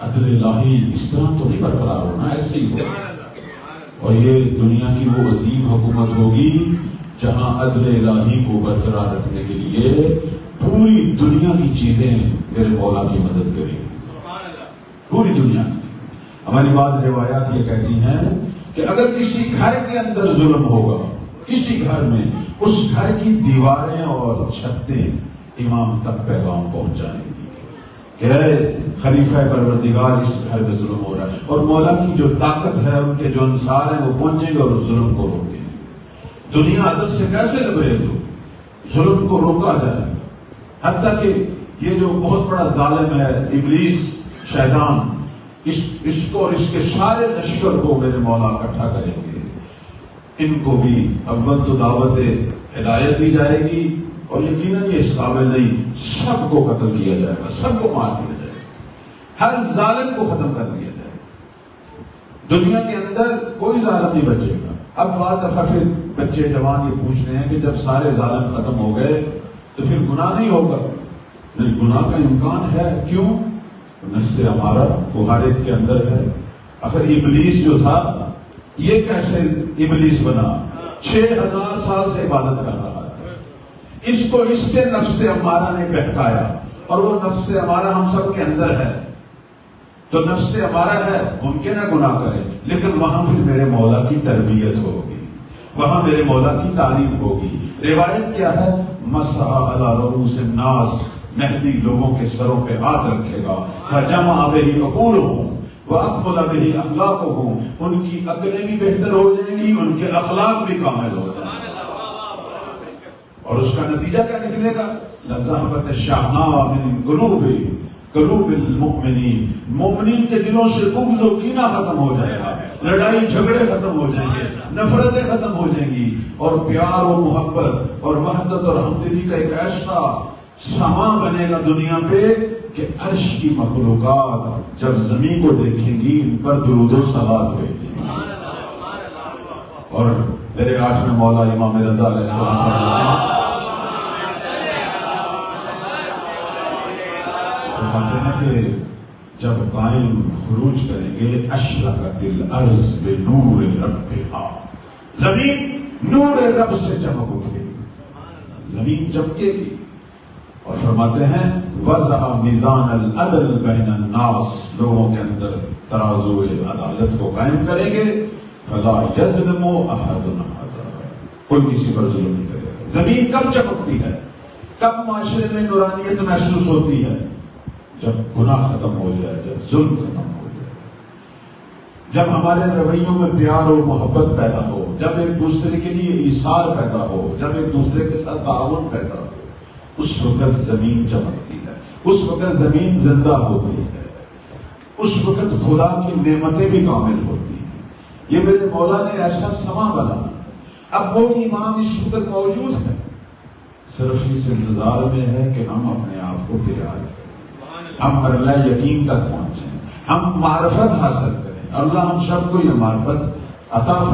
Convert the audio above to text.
عدل الہی اس طرح تو نہیں برقرار ہونا، ایسے ہی ہوگا. اور یہ دنیا کی وہ عظیم حکومت ہوگی جہاں عدل الہی کو برقرار رکھنے کے لیے پوری دنیا کی چیزیں میرے مولا کی مدد کریں گی. پوری دنیا کی. ہماری بعض روایات یہ کہتی ہیں کہ اگر کسی گھر کے اندر ظلم ہوگا، کسی گھر میں، اس گھر کی دیواریں اور چھتیں امام تک پیغام پہنچائیں گی کہ اے خلیفہ پروردگار، اس گھر میں ظلم ہو رہا ہے. اور مولا کی جو طاقت ہے، ان کے جو انصار ہیں، وہ پہنچیں گے اور اس ظلم کو روکیں گے. دنیا عدل سے کیسے لبریز ہو؟ ظلم کو روکا جائے. حتیٰ کہ یہ جو بہت بڑا ظالم ہے ابلیس، شیطان، اس کو اور اس کے سارے لشکر کو میرے مولا اکٹھا کریں گے. ان کو بھی اول تو دعوت ہدایت دی جائے گی، اور یقیناً یہ اس قابل نہیں، سب کو قتل کیا جائے گا، سب کو مار دیا جائے گا، ہر ظالم کو ختم کر دیا جائے گا. دنیا کے اندر کوئی ظالم نہیں بچے گا. اب بعض دفعہ پھر بچے جوان یہ پوچھ رہے ہیں کہ جب سارے ظالم ختم ہو گئے تو پھر گناہ نہیں ہوگا. نہیں، گناہ کا امکان ہے. کیوں؟ نفس ہمارا وہ ہر ایک کے اندر ہے. آخر ابلیس جو تھا، یہ کیسے ابلیس بنا؟ 6000 سال سے عبادت کر رہا ہے. اس کو اس کے نفس ہمارا نے بہکایا، اور وہ نفس ہمارا ہم سب کے اندر ہے. تو نفس ہمارا ہے، ممکن ہے گناہ کرے، لیکن وہاں پھر میرے مولا کی تربیت ہوگی، وہاں میرے مولا کی تعلیم ہوگی. روایت کیا ہے؟ مسح علی رؤوس الناس، مہدی لوگوں کے سروں پہ ہاتھ رکھے گا. فجمع بہ عقولہم واکمل بہ اخلاقہم، ان کی عقلیں بھی بہتر ہو جائیں گی، ان کے اخلاق بھی کامل ہو جائیں گے. اور اس کا نتیجہ کیا نکلے گا؟ لذهبت الشحناء من قلوب المؤمنین، مومنین کے دلوں سے بغض و کینہ ختم ہو جائے گا، لڑائی جھگڑے ختم ہو جائیں گے، نفرتیں ختم ہو جائیں گی، اور پیار و محبت اور وحدت اور ہمدردی کا ایک ایسا سما بنے گا دنیا پہ کہ عرش کی مخلوقات جب زمین کو دیکھیں گی ان پر درود و صلوات بھیجیں گی. اور میرے 8ویں مولا امام رضا علیہ السلام فرماتے ہیں کہ جب قائم خروج کریں گے، اشرقت الارض بنور ربہا، زمین نور رب سے چمک اٹھے گی، زمین چمکے گی. اور فرماتے ہیں وضع میزان العدل بین الناس، لوگوں کے اندر ترازو عدالت کو قائم کریں گے. فلا یظلم احد احدا، کوئی کسی پر ظلم نہیں کرے گا. زمین کب چمکتی ہے، کب معاشرے میں نورانیت محسوس ہوتی ہے؟ جب گناہ ختم ہو جائے، جب ظلم ختم ہو جائے، جب ہمارے رویوں میں پیار اور محبت پیدا ہو، جب ایک دوسرے کے لیے ایثار پیدا ہو، جب ایک دوسرے کے ساتھ تعاون پیدا ہو. اس وقت زمین چمکتی ہے، اس وقت زمین زندہ ہوتی ہے، اس وقت خدا کی نعمتیں بھی کامل ہوتی ہیں. یہ میرے مولا نے ایسا سما بنا. اب وہ امام اس وقت موجود ہے، صرف اس انتظار میں ہے کہ ہم اپنے آپ کو تیار کریں، ہم مرحلہ یقین تک پہنچیں، ہم معرفت حاصل کریں. اللہ ہم سب کو یہ معرفت عطا فرمائے.